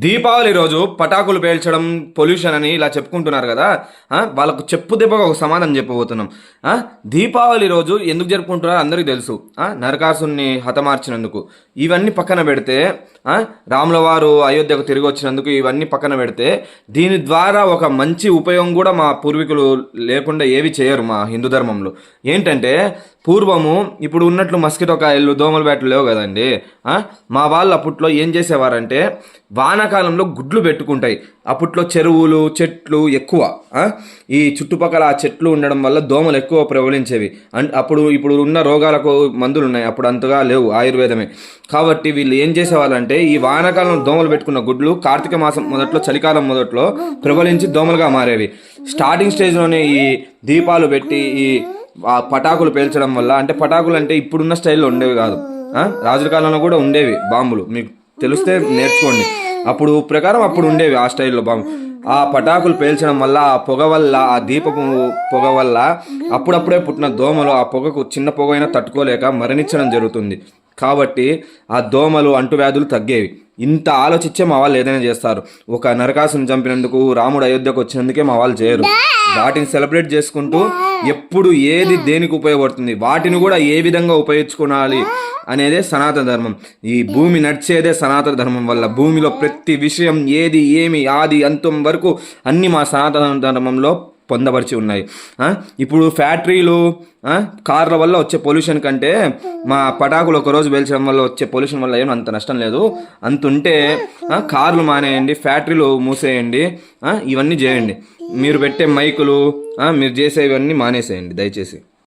దీపావళి రోజు పటాకులు పేల్చడం పొల్యూషన్ అని ఇలా చెప్పుకుంటున్నారు కదా. వాళ్ళకు చెప్పు దెబ్బగా ఒక సమాధానం చెప్పబోతున్నాం. దీపావళి రోజు ఎందుకు జరుపుకుంటున్నారో అందరికీ తెలుసు. నరకాసుని హతమార్చినందుకు. ఇవన్నీ పక్కన పెడితే, రాముల వారు అయోధ్యకు తిరిగి వచ్చినందుకు ఇవన్నీ పక్కన పెడితే, దీని ద్వారా ఒక మంచి ఉపయోగం కూడా మా పూర్వీకులు లేకుండా ఏవి చేయరు మా హిందూ ధర్మంలో. ఏంటంటే, పూర్వము ఇప్పుడు ఉన్నట్లు మస్కిటో కాయలు దోమల బ్యాట్లు లేవు కదండి. మా వాళ్ళు అప్పట్లో ఏం చేసేవారంటే, వానాకాలంలో గుడ్లు పెట్టుకుంటాయి. అప్పట్లో చెరువులు చెట్లు ఎక్కువ, ఈ చుట్టుపక్కల ఆ చెట్లు ఉండడం వల్ల దోమలు ఎక్కువ ప్రబలించేవి. ఇప్పుడు ఉన్న రోగాలకు మందులు ఉన్నాయి, అప్పుడు అంతగా లేవు, ఆయుర్వేదమే. కాబట్టి వీళ్ళు ఏం చేసేవాళ్ళంటే, ఈ వానాకాలంలో దోమలు పెట్టుకున్న గుడ్లు కార్తీక మాసం మొదట్లో, చలికాలం మొదట్లో ప్రబలించి దోమలుగా మారేవి. స్టార్టింగ్ స్టేజ్లోనే ఈ దీపాలు పెట్టి ఈ పటాకులు పేల్చడం వల్ల, అంటే పటాకులు అంటే ఇప్పుడున్న స్టైల్లో ఉండేవి కాదు, రాజుల కాలంలో కూడా ఉండేవి బాంబులు. మీకు తెలిస్తే నేర్చుకోండి. అప్పుడు ప్రకారం అప్పుడు ఉండేవి ఆ స్టైల్లో బాంబు. ఆ పటాకులు పేల్చడం వల్ల, ఆ పొగ వల్ల, ఆ దీపపు పొగ వల్ల అప్పుడప్పుడే పుట్టిన దోమలు ఆ పొగకు చిన్న పొగ అయినా తట్టుకోలేక మరణించడం జరుగుతుంది. కాబట్టి ఆ దోమలు అంటువ్యాధులు తగ్గేవి. ఇంత ఆలోచించే మా వాళ్ళు ఏదైనా చేస్తారు. ఒక నరకాసుని చంపినందుకు, రాముడు అయోధ్యకు వచ్చినందుకే మా వాళ్ళు చేయరు. వాటిని సెలబ్రేట్ చేసుకుంటూ ఎప్పుడు ఏది దేనికి ఉపయోగపడుతుంది, వాటిని కూడా ఏ విధంగా ఉపయోగించుకోవాలి అనేదే సనాతన ధర్మం. ఈ భూమి నడిచేదే సనాతన ధర్మం వల్ల. భూమిలో ప్రతి విషయం ఏది ఏమి ఆది అంతం వరకు అన్ని మా సనాతన ధర్మంలో పొందపరిచి ఉన్నాయి. ఇప్పుడు ఫ్యాక్టరీలు, కార్ల వల్ల వచ్చే పొల్యూషన్ కంటే మా పటాకులు ఒకరోజు పేల్చడం వల్ల వచ్చే పొల్యూషన్ వల్ల ఏం అంత నష్టం లేదు. అంతుంటే కార్లు మానేయండి, ఫ్యాక్టరీలు మూసేయండి, ఇవన్నీ చేయండి. మీరు పెట్టే మైకులు, మీరు చేసేవన్నీ మానేసేయండి దయచేసి.